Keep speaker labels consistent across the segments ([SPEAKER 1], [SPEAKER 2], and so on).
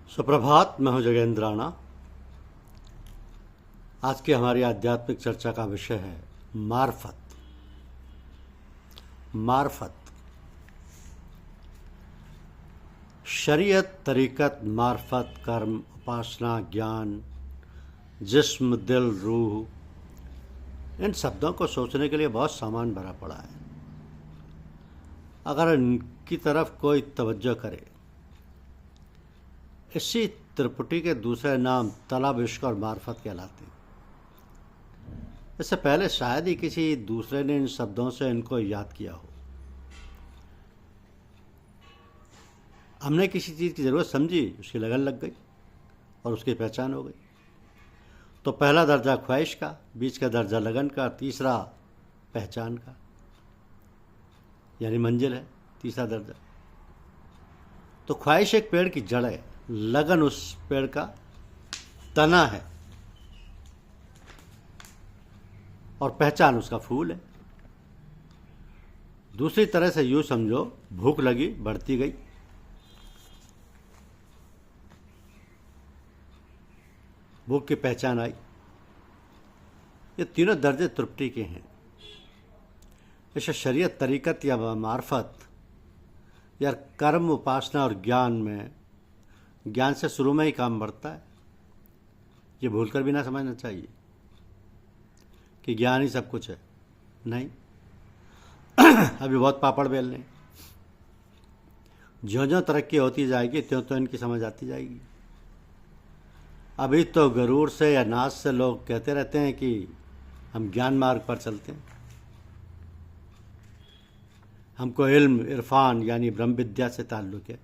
[SPEAKER 1] सुप्रभात। मैं हूं जगेंद्र राणा। आज की हमारी आध्यात्मिक चर्चा का विषय है मार्फत। मार्फत, शरीयत, तरीकत, मार्फत, कर्म, उपासना, ज्ञान, जिस्म, दिल, रूह, इन शब्दों को सोचने के लिए बहुत सामान भरा पड़ा है। अगर इनकी तरफ कोई तवज्जो करे, इसी त्रिपुटी के दूसरे नाम तलब, इश्क और मार्फत कहलाते हैं। इससे पहले शायद ही किसी दूसरे ने इन शब्दों से इनको याद किया हो। हमने किसी चीज़ की ज़रूरत समझी, उसकी लगन लग गई और उसकी पहचान हो गई। तो पहला दर्जा ख्वाहिश का, बीच का दर्जा लगन का, तीसरा पहचान का, यानी मंजिल है तीसरा दर्जा। तो ख्वाहिश एक पेड़ की जड़ है, लगन उस पेड़ का तना है और पहचान उसका फूल है। दूसरी तरह से यूं समझो, भूख लगी, बढ़ती गई, भूख की पहचान आई। ये तीनों दर्जे तृप्ति के हैं। इसे शरीयत, तरीकत या मार्फत या कर्म, उपासना और ज्ञान में, ज्ञान से शुरू में ही काम बढ़ता है। ये भूलकर भी ना समझना चाहिए कि ज्ञान ही सब कुछ है। नहीं, अभी बहुत पापड़ बेल लें। ज्यों ज्यों तरक्की होती जाएगी त्यों त्यों इनकी समझ आती जाएगी। अभी तो गरूर से या नाच से लोग कहते रहते हैं कि हम ज्ञान मार्ग पर चलते हैं, हमको इल्म, इरफान यानी ब्रह्म विद्या से ताल्लुक़ है,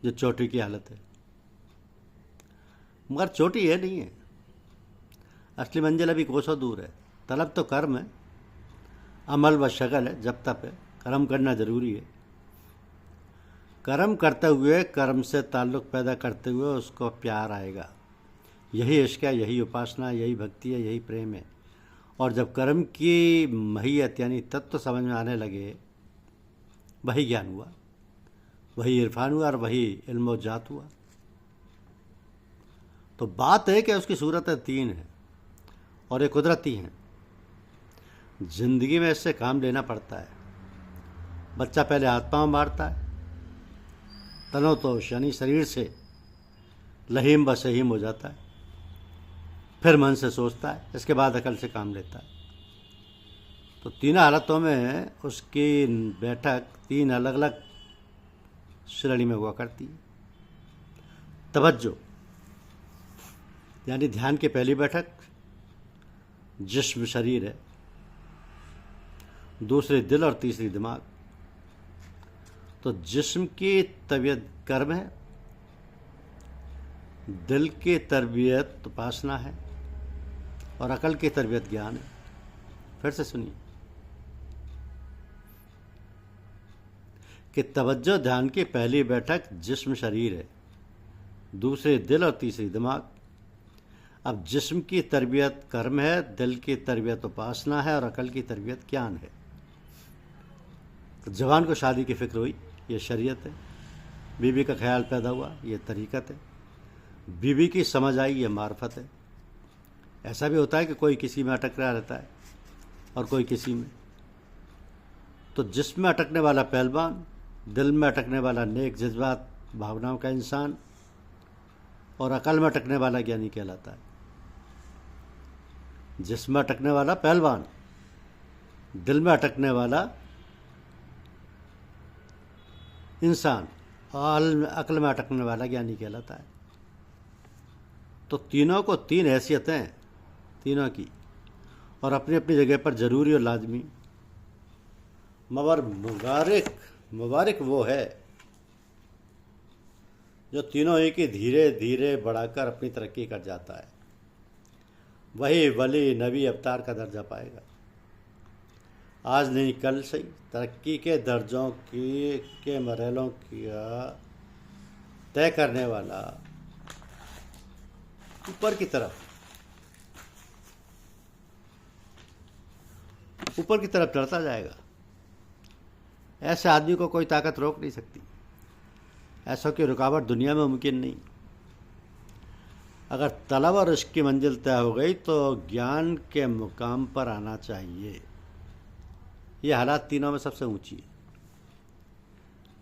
[SPEAKER 1] जो चोटी की हालत है। मगर चोटी ये नहीं है, असली मंजिल अभी कोसों दूर है। तलब तो कर्म है, अमल व शगल है, जब तक है। कर्म करना जरूरी है। कर्म करते हुए, कर्म से ताल्लुक़ पैदा करते हुए उसको प्यार आएगा। यही इश्क है, यही उपासना, यही भक्ति है, यही प्रेम है। और जब कर्म की महियत यानी तत्व समझ में आने लगे, वही ज्ञान हुआ, वही इरफान हुआ और वही इल्म जात हुआ। तो बात है कि उसकी सूरतें तीन हैं और ये कुदरती हैं। जिंदगी में इससे काम लेना पड़ता है। बच्चा पहले हाथ पांव मारता है, तनोतोष यानी शरीर से लहीम व सहीम हो जाता है, फिर मन से सोचता है, इसके बाद अकल से काम लेता है। तो तीन हालतों में उसकी बैठक तीन अलग अलग श्रेणी में हुआ करती है। तवज्जो यानी ध्यान की पहली बैठक जिस्म शरीर है, दूसरी दिल और तीसरी दिमाग। तो जिस्म की तबीयत कर्म है, दिल की तरबियत उपासना है और अकल की तरबियत ज्ञान है। फिर से सुनिए कि तवज्जो ध्यान की पहली बैठक जिस्म शरीर है, दूसरी दिल और तीसरी दिमाग। अब जिस्म की तरबियत कर्म है, दिल की तरबियत उपासना है और अकल की तरबियत ज्ञान है। तो जवान को शादी की फिक्र हुई, ये शरीयत है। बीवी का ख्याल पैदा हुआ, ये तरीकत है। बीवी की समझ आई, ये मार्फत है। ऐसा भी होता है कि कोई किसी में अटक रहा रहता है और कोई किसी में। तो जिस्म में अटकने वाला पहलवान, दिल में अटकने वाला नेक जज्बात भावनाओं का इंसान और अकल में अटकने वाला ज्ञानी कहलाता है। जिस्म में अटकने वाला पहलवान, दिल में अटकने वाला इंसान और अकल में अटकने वाला ज्ञानी कहलाता है। तो तीनों को तीन हैसियतें हैं, तीनों की, और अपनी अपनी जगह पर जरूरी और लाजमी। मगर मुबारक वो है जो तीनों ही की धीरे धीरे बढ़ाकर अपनी तरक्की कर जाता है। वही वली, नबी, अवतार का दर्जा पाएगा। आज नहीं कल से तरक्की के दर्जों के मरहलों का तय करने वाला ऊपर की तरफ चढ़ता जाएगा। ऐसे आदमी को कोई ताकत रोक नहीं सकती। ऐसा की रुकावट दुनिया में मुमकिन नहीं। अगर तलब और इश्क की मंजिल तय हो गई तो ज्ञान के मुकाम पर आना चाहिए। ये हालात तीनों में सबसे ऊंची है।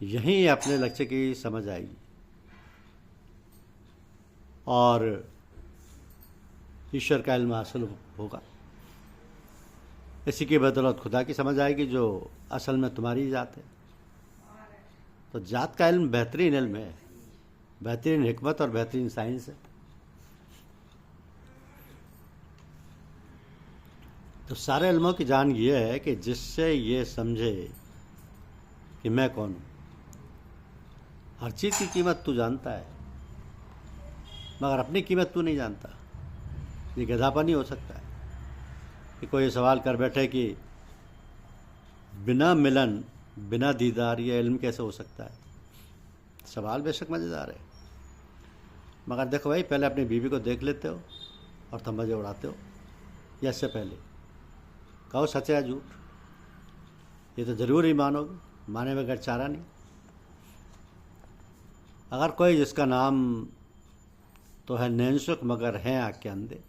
[SPEAKER 1] यहीं अपने लक्ष्य की समझ आएगी और ईश्वर का इल्म हासिल होगा। इसी की बदौलत खुदा की समझ आएगी जो असल में तुम्हारी जात है। तो जात का इल्म बेहतरीन इल्म है, बेहतरीन हिकमत और बेहतरीन साइंस है। तो सारे इल्मों की जान ये है कि जिससे ये समझे कि मैं कौन हूँ। हर चीज़ की कीमत तू जानता है मगर अपनी कीमत तू नहीं जानता। ये गधापन ही हो सकता है कि कोई सवाल कर बैठे कि बिना मिलन बिना दीदार ये इल्म कैसे हो सकता है। सवाल बेशक मज़ेदार है मगर देखो भाई, पहले अपनी बीवी को देख लेते हो और तुम मज़े उड़ाते हो, या इससे पहले कहो सच है झूठ? ये तो ज़रूर ही मानोगे, माने बगैर चारा नहीं। अगर कोई जिसका नाम तो है नैनसुख मगर हैं आँख के अंधे,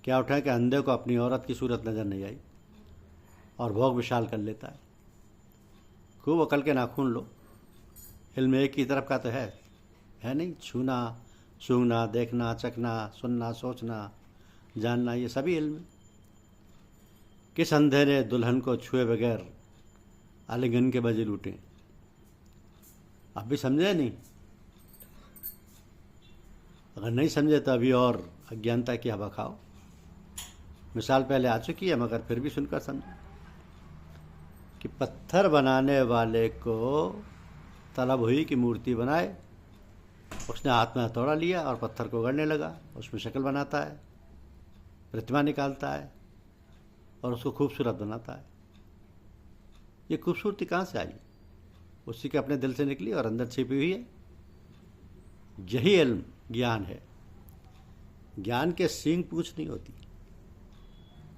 [SPEAKER 1] क्या उठाए कि अंधे को अपनी औरत की सूरत नज़र नहीं आई और भोग विशाल कर लेता है। खूब अकल के नाखून लो, इल्म एक ही तरफ का तो है नहीं। छूना, सूंघना, देखना, चखना, सुनना, सोचना, जानना, ये सभी इल्म है। किस अंधे ने दुल्हन को छुए बगैर आलिंगन के बजे लूटे? आप भी समझे नहीं? अगर नहीं समझे तो अभी और अज्ञानता की हवा खाओ। मिसाल पहले आ चुकी है मगर फिर भी सुनकर समझो कि पत्थर बनाने वाले को तलब हुई कि मूर्ति बनाए। उसने हाथ में हथौड़ा लिया और पत्थर को गढ़ने लगा। उसमें शक्ल बनाता है, प्रतिमा निकालता है और उसको खूबसूरत बनाता है। ये खूबसूरती कहाँ से आई? उसी के अपने दिल से निकली और अंदर छिपी हुई है। यही इल्म ज्ञान है। ज्ञान के सींग पूछ नहीं होती।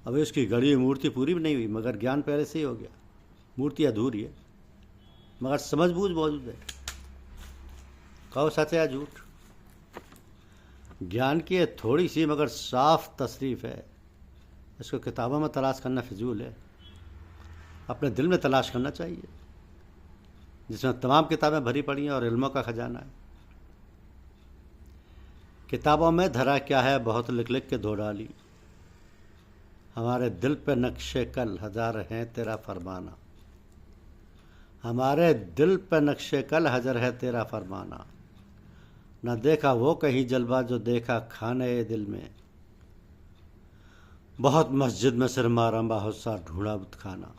[SPEAKER 1] अभी उसकी गढ़ी हुई मूर्ति पूरी भी नहीं हुई मगर ज्ञान पहले से ही हो गया। मूर्ति अधूरी है मगर समझ बूझ मौजूद है। कहो सच है या झूठ? ज्ञान की थोड़ी सी मगर साफ तशरीफ है। इसको किताबों में तलाश करना फिजूल है। अपने दिल में तलाश करना चाहिए जिसमें तमाम किताबें भरी पड़ी हैं और इल्मों का खजाना है। किताबों में धरा क्या है बहुत लिख लिख के धो डाली। हमारे दिल पे नक्शे कल हजार हैं तेरा फरमाना। हमारे दिल पे नक्शे कल हजर है तेरा फरमाना। न देखा वो कहीं जलवा जो देखा खाने दिल में। बहुत मस्जिद में सिर मारा बहुत सा ढूंढा बुत खाना।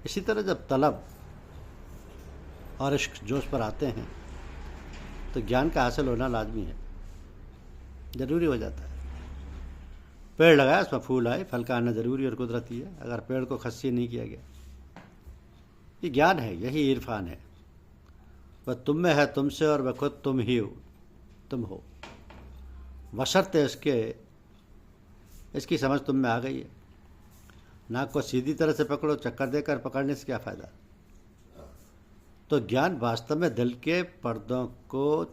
[SPEAKER 1] इसी तरह जब तलब और इश्क जोश पर आते हैं तो ज्ञान का हासिल होना लाजमी है, ज़रूरी हो जाता है। पेड़ लगाया, उसमें फूल आए, फल का आना ज़रूरी और कुदरती है। अगर पेड़ को खस्सी नहीं किया गया, ये ज्ञान है, यही इरफान है। वह तुम में है तुमसे और वह खुद तुम ही हो, तुम हो। बशर्ते इसकी समझ तुम में आ गई है। नाक को सीधी तरह से पकड़ो, चक्कर देकर पकड़ने से क्या फ़ायदा? तो ज्ञान वास्तव में दिल के पर्दों को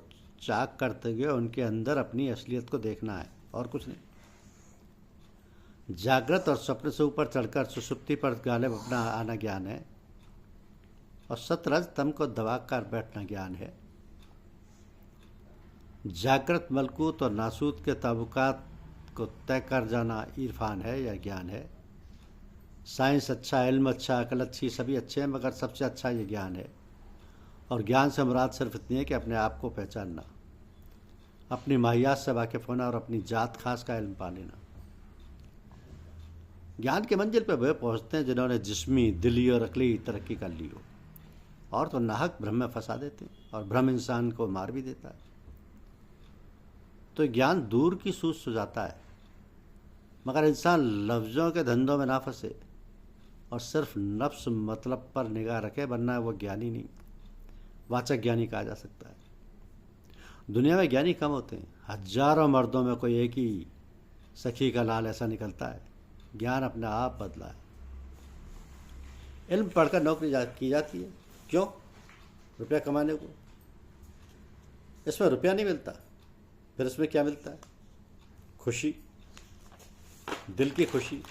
[SPEAKER 1] चाक करते हुए उनके अंदर अपनी असलियत को देखना है और कुछ नहीं। जागृत और स्वप्न से ऊपर चढ़कर सुसुप्ति पर गालिब अपना आना ज्ञान है और सतरज तम को दबाकर बैठना ज्ञान है। जागृत मलकूत और नासूत के ताबुकात को तय कर जाना इरफान है या ज्ञान है। साइंस अच्छा, इल्म अच्छा, अकल अच्छी, सभी अच्छे हैं मगर सबसे अच्छा ये ज्ञान है। और ज्ञान से मुराद सिर्फ इतनी है कि अपने आप को पहचानना, अपनी माहियात से वाकिफ़ होना और अपनी जात खास का इल्म पा लेना। ज्ञान के मंजिल पर वे पहुँचते हैं जिन्होंने जिस्मी, दिली और अकली तरक्की कर ली हो, और तो नाहक भ्रम में फंसा देते हैं और भ्रम इंसान को मार भी देता है। तो ज्ञान दूर की सूझ सुझाता है मगर इंसान लफ्ज़ों के धंधों में ना फंसे और सिर्फ नफ्स मतलब पर निगाह रखे, वरना वो ज्ञानी नहीं, वाचक ज्ञानी कहा जा सकता है। दुनिया में ज्ञानी कम होते हैं, हजारों मर्दों में कोई एक ही सखी का लाल ऐसा निकलता है। ज्ञान अपने आप बदला है। इल्म पढ़कर नौकरी की जाती है, क्यों? रुपया कमाने को। इसमें रुपया नहीं मिलता, फिर इसमें क्या मिलता है? खुशी, दिल की खुशी।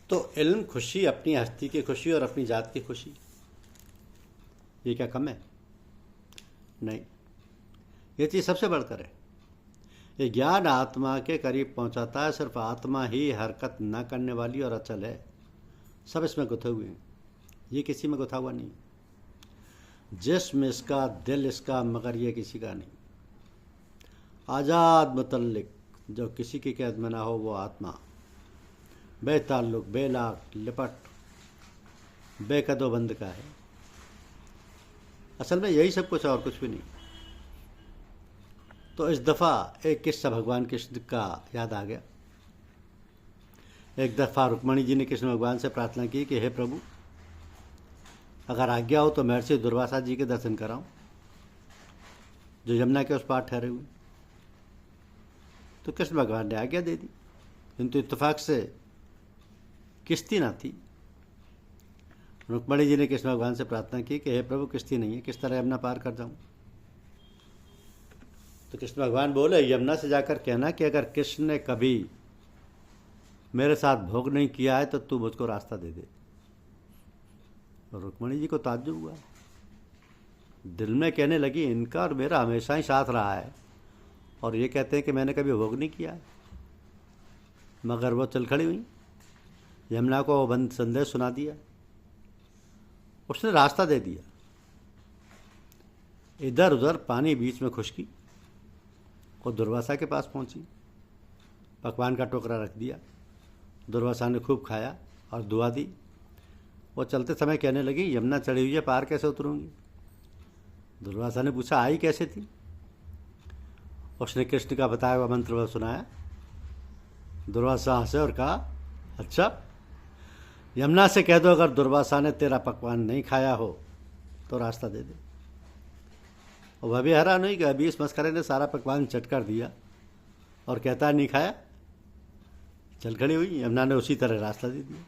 [SPEAKER 1] तो इल्म खुशी, अपनी हस्ती की खुशी और अपनी जात की खुशी, ये क्या कम है? नहीं, ये चीज़ सबसे बढ़कर है। ये ज्ञान आत्मा के करीब पहुंचाता है। सिर्फ आत्मा ही हरकत न करने वाली और अचल है। सब इसमें गुथे हुए हैं, ये किसी में गुथा हुआ नहीं। जिस्म इसका, दिल इसका, मगर ये किसी का नहीं। आज़ाद मुतल्लिक, जो किसी की कैद में ना हो, वो आत्मा। बेताल्लुक, बेलाक, लिपट, बेकदोबंद का है। असल में यही सब कुछ, और कुछ भी नहीं। तो इस दफ़ा एक किस्सा भगवान कृष्ण का याद आ गया। एक दफ़ा रुक्मणी जी ने कृष्ण भगवान से प्रार्थना की कि हे प्रभु, अगर आज्ञा हो तो महर्षि दुर्वासा जी के दर्शन कराऊं, जो यमुना के उस पार ठहरे हुए। तो कृष्ण भगवान ने आज्ञा दे दी, किंतु इत्तेफाक से किश्ती ना थी। रुक्मणी जी ने कृष्ण भगवान से प्रार्थना की कि हे प्रभु, किश्ती नहीं है, किस तरह यमुना पार कर जाऊं? तो कृष्ण भगवान बोले, यमुना से जाकर कहना कि अगर कृष्ण ने कभी मेरे साथ भोग नहीं किया है तो तू मुझको रास्ता दे दे। और रुक्मणी जी को ताज्जुब हुआ, दिल में कहने लगी, इनका और मेरा हमेशा ही साथ रहा है और ये कहते हैं कि मैंने कभी भोग नहीं किया है। मगर वो चल खड़ी हुई, यमुना को बंद संदेश सुना दिया, उसने रास्ता दे दिया। इधर उधर पानी, बीच में खुशकी। वो दुर्वासा के पास पहुंची, पकवान का टोकरा रख दिया। दुर्वासा ने खूब खाया और दुआ दी। वो चलते समय कहने लगी, यमुना चढ़ी हुई है, पार कैसे उतरूंगी? दुर्वासा ने पूछा, आई कैसे थी? उसने कृष्ण का बताया हुआ मंत्र सुनाया। दुर्वासा हंसे और कहा, अच्छा, यमुना से कह दो अगर दुर्वासा ने तेरा पकवान नहीं खाया हो तो रास्ता दे दे। और वह भी हैरान हुई कि अभी इस मस्करे ने सारा पकवान चट कर दिया और कहता है नहीं खाया। चल खड़ी हुई, यमुना ने उसी तरह रास्ता दे दिया।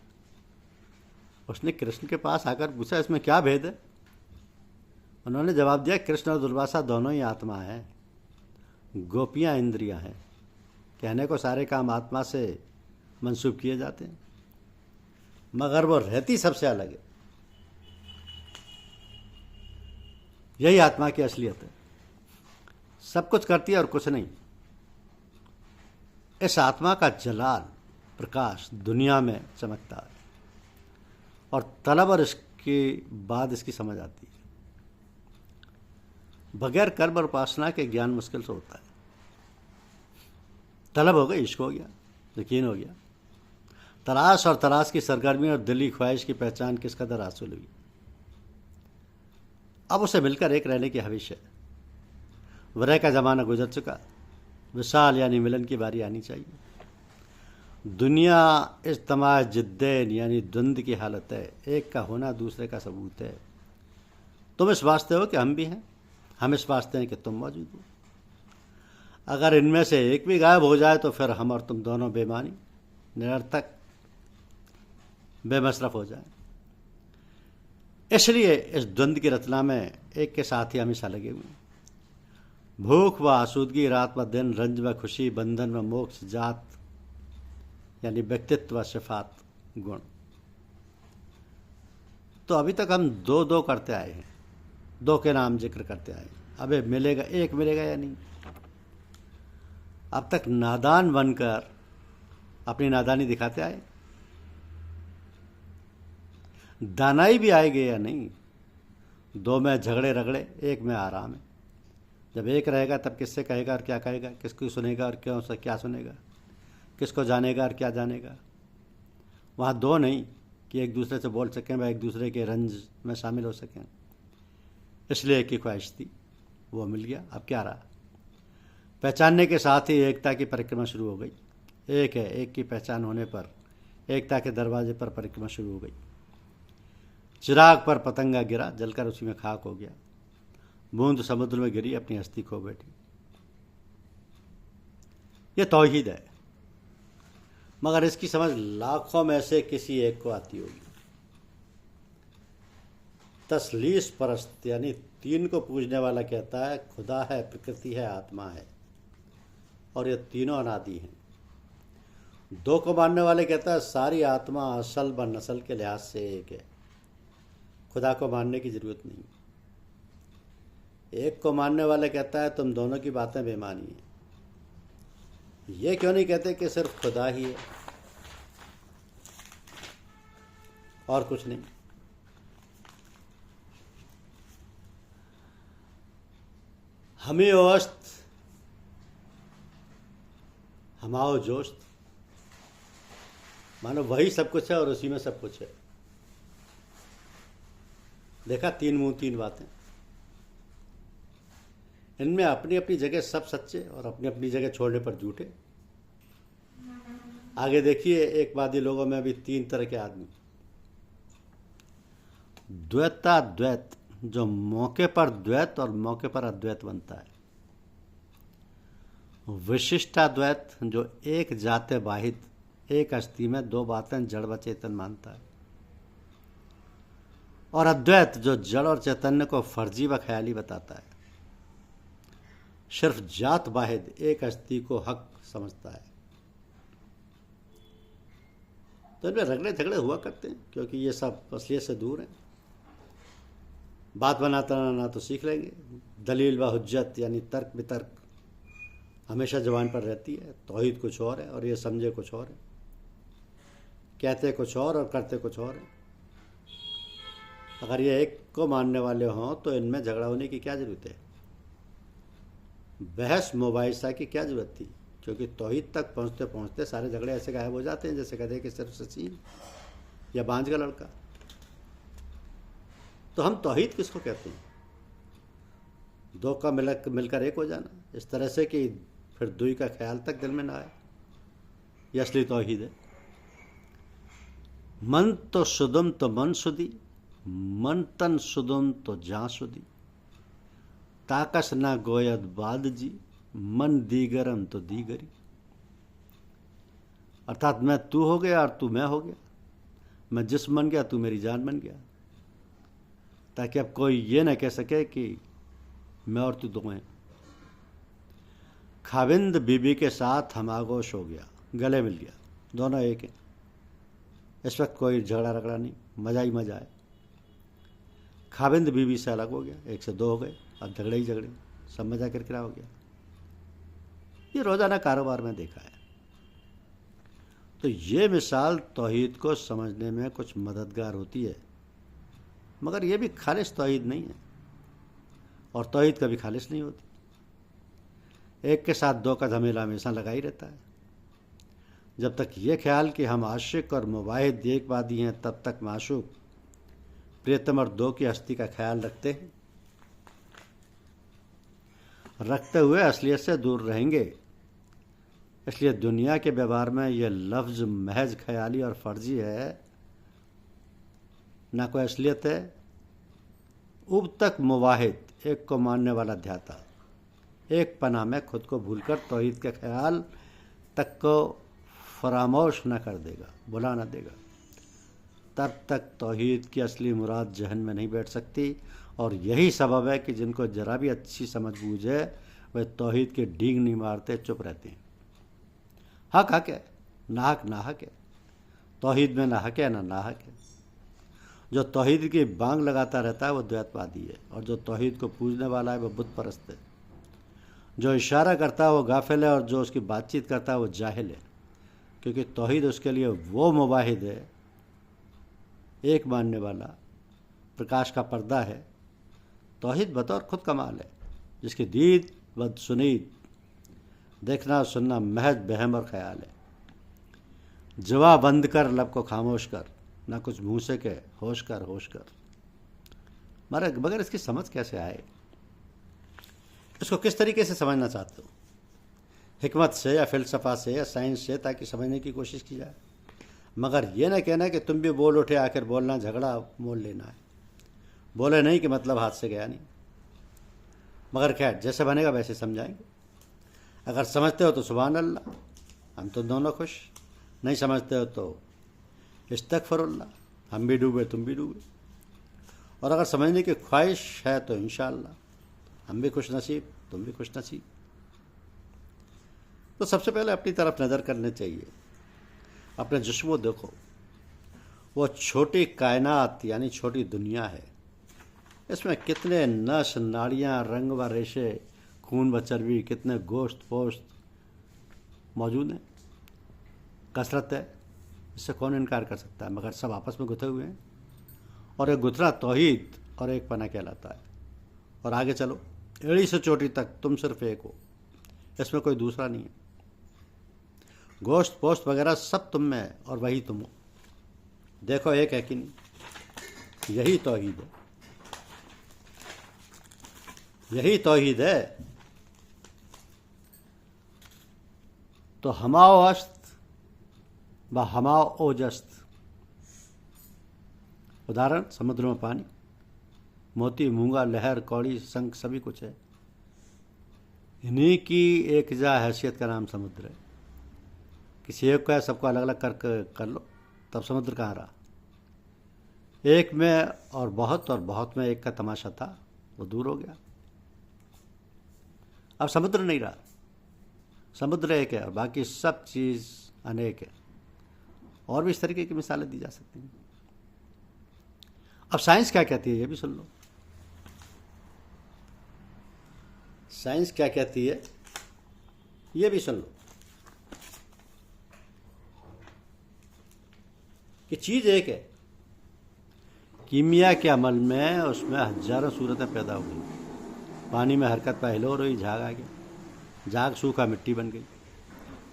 [SPEAKER 1] उसने कृष्ण के पास आकर पूछा, इसमें क्या भेद है? उन्होंने जवाब दिया, कृष्ण और दुर्वासा दोनों ही आत्मा हैं, गोपियाँ इंद्रियां हैं। कहने को सारे काम आत्मा से मंसूब किए जाते हैं, मगर वो रहती सबसे अलग है। यही आत्मा की असलियत है, सब कुछ करती है और कुछ नहीं। इस आत्मा का जलाल, प्रकाश दुनिया में चमकता है और तलब और इसके बाद इसकी समझ आती है। बगैर कर्म और उपासना के ज्ञान मुश्किल से होता है। तलब हो गई, इश्क हो गया, यकीन हो गया। तलाश और तलाश की सरगर्मी और दिली ख्वाहिश की पहचान किस कदर हासिल हुई। अब उसे मिलकर एक रहने की हविश है। विरह का जमाना गुजर चुका, विशाल यानी मिलन की बारी आनी चाहिए। दुनिया इज्तमा जिद्दैन यानी द्वंद्व की हालत है। एक का होना दूसरे का सबूत है। तुम इस वास्ते हो कि हम भी हैं, हम इस वास्ते हैं कि तुम मौजूद हो। अगर इनमें से एक भी गायब हो जाए तो फिर हम और तुम दोनों बेमानी, निरर्थक, बेमसरफ हो जाए। इसलिए इस द्वंद्व की रचना में एक के साथ ही हमेशा लगे हुए हैं। भूख व आसूदगी, रात व दिन, रंज व खुशी, बंधन व मोक्ष, जात यानी व्यक्तित्व व सिफात, गुण। तो अभी तक हम दो दो करते आए हैं, दो के नाम जिक्र करते आए हैं। अबे मिलेगा, एक मिलेगा या नहीं? अब तक नादान बनकर अपनी नादानी दिखाते आए, दानाई भी आएगी या नहीं? दो में झगड़े रगड़े, एक में आराम है। जब एक रहेगा तब किससे कहेगा और क्या कहेगा, किसको सुनेगा और क्यों से क्या सुनेगा, किसको जानेगा और क्या जानेगा। वहाँ दो नहीं कि एक दूसरे से बोल सकें व एक दूसरे के रंज में शामिल हो सकें। इसलिए एक की ख्वाहिश थी, वो मिल गया। अब क्या रहा? पहचानने के साथ ही एकता की परिक्रमा शुरू हो गई। एक है, एक की पहचान होने पर एकता के दरवाजे पर परिक्रमा शुरू हो गई। चिराग पर पतंगा गिरा, जलकर उसी में खाक हो गया। बूंद समुद्र में गिरी, अपनी हस्ती खो बैठी। यह तौहीद है, मगर इसकी समझ लाखों में से किसी एक को आती होगी। तसलीस परस्त यानी तीन को पूजने वाला कहता है खुदा है, प्रकृति है, आत्मा है, और ये तीनों अनादि हैं। दो को मानने वाले कहता है सारी आत्मा असल व नस्ल के लिहाज से एक है, खुदा को मानने की जरूरत नहीं। एक को मानने वाले कहता है तुम दोनों की बातें बेमानी हैं। ये क्यों नहीं कहते कि सिर्फ खुदा ही है और कुछ नहीं। हमें ओस्त हमाओ जोस्त, मानो वही सब कुछ है और उसी में सब कुछ है। देखा, तीन मुंह तीन बातें। इनमें अपनी अपनी जगह सब सच्चे और अपनी अपनी जगह छोड़ने पर झूठे। आगे देखिए, एक वादी लोगों में भी तीन तरह के आदमी। द्वैताद्वैत, जो मौके पर द्वैत और मौके पर अद्वैत बनता है। विशिष्टाद्वैत, जो एक जाते वाहिद, एक अस्थि में दो बातें जड़ व चेतन मानता है। और अद्वैत, जो जड़ और चैतन्य को फर्जी व ख्याली बताता है। सिर्फ जात वाहिद, एक अस्थि को हक समझता है। तो इनमें रगड़े झगड़े हुआ करते हैं, क्योंकि ये सब असलियत से दूर हैं। बात बनाता ना तो सीख लेंगे। दलील व हुज्जत यानी तर्क वितर्क हमेशा जबान पर रहती है। तौहीद कुछ और है और ये समझे कुछ और है, कहते कुछ और करते कुछ और है। अगर ये एक को मानने वाले हों तो इनमें झगड़ा होने की क्या जरूरत है, बहस मुबाहिसा की क्या जरूरत थी, क्योंकि तौहीद तक पहुँचते पहुँचते सारे झगड़े ऐसे गायब हो जाते हैं जैसे कहते हैं कि सिर्फ ससील या बांझ का लड़का। तो हम तौहीद किसको कहते हैं? दो का मिलकर एक हो जाना, इस तरह से कि फिर दुई का ख्याल तक दिल में ना आए, यह असली तौहीद है। मन तो सुदम तो मन सुधी, मन तन सुदम तो जा सुधी, ताकस ना गोयद बाद जी, मन दीगरम तो दीगरी। अर्थात मैं तू हो गया और तू मैं हो गया, मैं जिस्म बन गया, तू मेरी जान बन गया, ताकि अब कोई ये ना कह सके कि मैं और तू दो हैं। खाविंद बीबी के साथ हम आगोश हो गया, गले मिल गया, दोनों एक हैं। इस वक्त कोई झगड़ा रगड़ा नहीं, मजा ही मजा है। खाविंद बीबी से अलग हो गया, एक से दो हो गए, अब झगड़े ही झगड़े, सब मजा किरकिरा हो गया। ये रोजाना कारोबार में देखा है। तो ये मिसाल तौहीद को समझने में कुछ मददगार होती है, मगर ये भी खालिस तौहीद नहीं है और तौहीद कभी खालिस नहीं होती। एक के साथ दो का झमेला हमेशा लगा ही रहता है। जब तक ये ख्याल कि हम आशिक और मुवाहिद एकवादी हैं, तब तक माशूक प्रियतम और दो की हस्ती का ख्याल रखते हुए असलियत से दूर रहेंगे। इसलिए दुनिया के व्यवहार में यह लफ्ज़ महज ख्याली और फर्जी है, ना कोई असलियत है। उब तक मुवाहिद, एक को मानने वाला ध्याता, एक पनाह में खुद को भूलकर तौहीद के ख्याल तक को फरामोश न कर देगा, भुला न देगा, तब तक तौहीद की असली मुराद जहन में नहीं बैठ सकती। और यही सबब है कि जिनको जरा भी अच्छी समझ बूझ है वह तौहीद के डींग नहीं मारते, चुप रहते हैं। हक हक है, नाहक नाहक है। तौहीद में ना हक है ना नाहक है। जो तौहीद की बांग लगाता रहता है वो द्वैतवादी है, और जो तौहीद को पूजने वाला है वो बुत परस्त है। जो इशारा करता है वो गाफिल है, और जो उसकी बातचीत करता है वो जाहिल है, क्योंकि तौहीद उसके लिए वो मुवाहिद है, एक मानने वाला, प्रकाश का पर्दा है। तौहीद बतौर खुद कमाल है, जिसकी दीद व सुनीद, देखना सुनना महज बहम और ख्याल है। जवा बंद कर, लब को खामोश कर, ना कुछ मुँह से कह, होश कर होश कर। मगर इसकी समझ कैसे आए, इसको किस तरीके से समझना चाहते हो? हिकमत से या फ़िलसफ़ा से या साइंस से, ताकि समझने की कोशिश की जाए। मगर ये ना कहना कि तुम भी बोल उठे, आखिर बोलना झगड़ा मोल लेना है। बोले नहीं कि मतलब हाथ से गया नहीं। मगर खैर, जैसे बनेगा वैसे समझाएंगे। अगर समझते हो तो सुभान अल्लाह, हम तो दोनों खुश। नहीं समझते हो तो इस्तगफिरुल्लाह, हम भी डूबे तुम भी डूबे। और अगर समझने की ख्वाहिश है तो इंशाअल्लाह हम भी खुश नसीब, तुम भी खुश नसीब। तो सबसे पहले अपनी तरफ नज़र करनी चाहिए। अपने जिस्म को देखो, वो छोटी कायनात यानी छोटी दुनिया है। इसमें कितने नस, नाड़ियाँ, रंग व रेशे, खून व चर्बी, कितने गोश्त पोश्त मौजूद हैं। कसरत है, इससे कौन इनकार कर सकता है, मगर सब आपस में गुथे हुए हैं। और एक गुथरा तौहीद और एक पना कहलाता है। और आगे चलो, एड़ी से चोटी तक तुम सिर्फ एक हो, इसमें कोई दूसरा नहीं है। गोश्त पोश्त वगैरह सब तुम में है और वही तुम हो। देखो एक है कि नहीं, यही तौहीद है, यही तौहीद है। तो हमाओ अस्त व हमाओ ओजस्त। उदाहरण, समुद्र में पानी, मोती, मूंगा, लहर, कौड़ी, शंख सभी कुछ है। इन्हीं की एक जा हैसियत का नाम समुद्र है। किसी एक का है, सबको अलग अलग कर लो, तब समुद्र कहाँ रहा। एक में और बहुत में एक का तमाशा था, वो दूर हो गया। अब समुद्र नहीं रहा, समुद्र एक है और बाकी सब चीज़ अनेक है। और भी इस तरीके की मिसालें दी जा सकती हैं। अब साइंस क्या कहती है ये भी सुन लो। साइंस क्या कहती है ये भी सुन लो कि चीज़ एक है, कीमिया के अमल में उसमें हजारों सूरतें पैदा हो गई। पानी में हरकत पहले हो रही, झाग आ गया, झाग सूखा मिट्टी बन गई,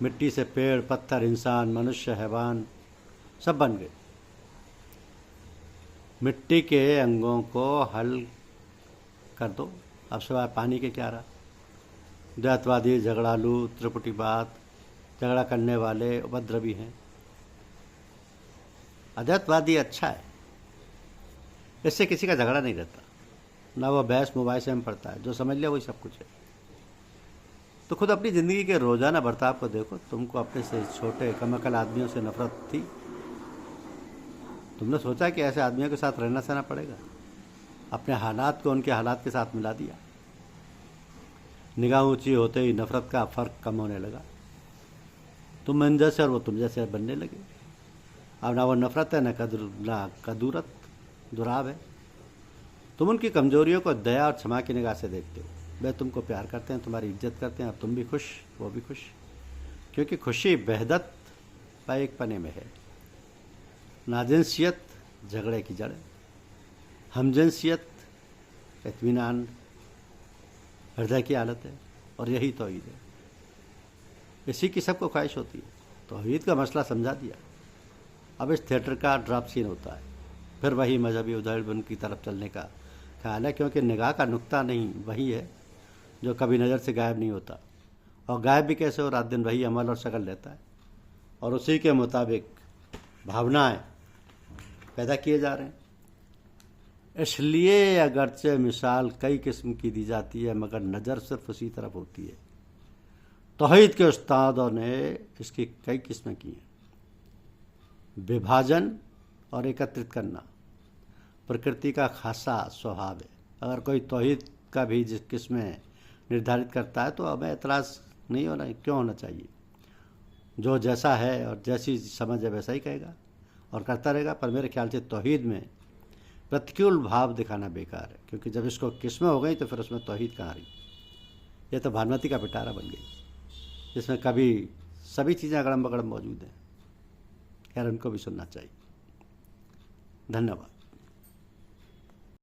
[SPEAKER 1] मिट्टी से पेड़, पत्थर, इंसान, मनुष्य, हैवान सब बन गए। मिट्टी के अंगों को हल कर दो, अब सिवाय पानी के क्या रहा। द्वैतवादी, झगड़ालू, त्रिपुटीवाद, झगड़ा करने वाले उपद्रवी हैं। अद्वैतवादी अच्छा है, इससे किसी का झगड़ा नहीं रहता, ना वो बहस मुबाहिसे में पड़ता है, जो समझ लिया वही सब कुछ है। तो खुद अपनी ज़िंदगी के रोज़ाना बर्ताव को देखो। तुमको अपने से छोटे कम अकल आदमियों से नफरत थी? तुमने सोचा कि ऐसे आदमियों के साथ रहना सहना पड़ेगा? अपने हालात को उनके हालात के साथ मिला दिया। निगाह ऊंची होते ही नफरत का फ़र्क कम होने लगा। तुम इन जैसे और वो तुम जैसे बनने लगे। अब ना वो नफरत है, ना कदूरत, दुराव है। तुम उनकी कमजोरियों को दया और क्षमा की निगाह से देखते हो। वे तुमको प्यार करते हैं, तुम्हारी इज्जत करते हैं, और तुम भी खुश, वो भी खुश। क्योंकि खुशी वहदत व एक पने में है। नाजिनसियत झगड़े की जड़, हमजिनसियत इत्मीनान हृदय की हालत है। और यही तौहीद है, इसी की सबको ख्वाहिश होती है। तौहीद का मसला समझा दिया। अब इस थिएटर का ड्रॉप सीन होता है, फिर वही मजहबी उधेड़बुन की तरफ चलने का ख्याल है। क्योंकि निगाह का नुक्ता नहीं वही है जो कभी नज़र से गायब नहीं होता, और गायब भी कैसे हो, रात दिन वही अमल और शक्ल लेता है, और उसी के मुताबिक भावनाएं पैदा किए जा रहे हैं। इसलिए अगरचे मिसाल कई किस्म की दी जाती है, मगर नज़र सिर्फ उसी तरफ होती है। तौहीद के उस्तादों ने इसकी कई किस्में की हैं। विभाजन और एकत्रित करना प्रकृति का खासा स्वभाव है। अगर कोई तौहीद का भी जिस किस्में निर्धारित करता है तो हमें एतराज़ नहीं होना, क्यों होना चाहिए। जो जैसा है और जैसी समझ है वैसा ही कहेगा और करता रहेगा। पर मेरे ख्याल से तौहीद में प्रतिकूल भाव दिखाना बेकार है, क्योंकि जब इसको किस्में हो गई तो फिर उसमें तौहीद कहाँ रही। ये तो भानुमती का पिटारा बन गई, जिसमें कभी सभी चीज़ें अगड़म बगड़म मौजूद हैं। खैर, उनको भी सुनना चाहिए। धन्यवाद।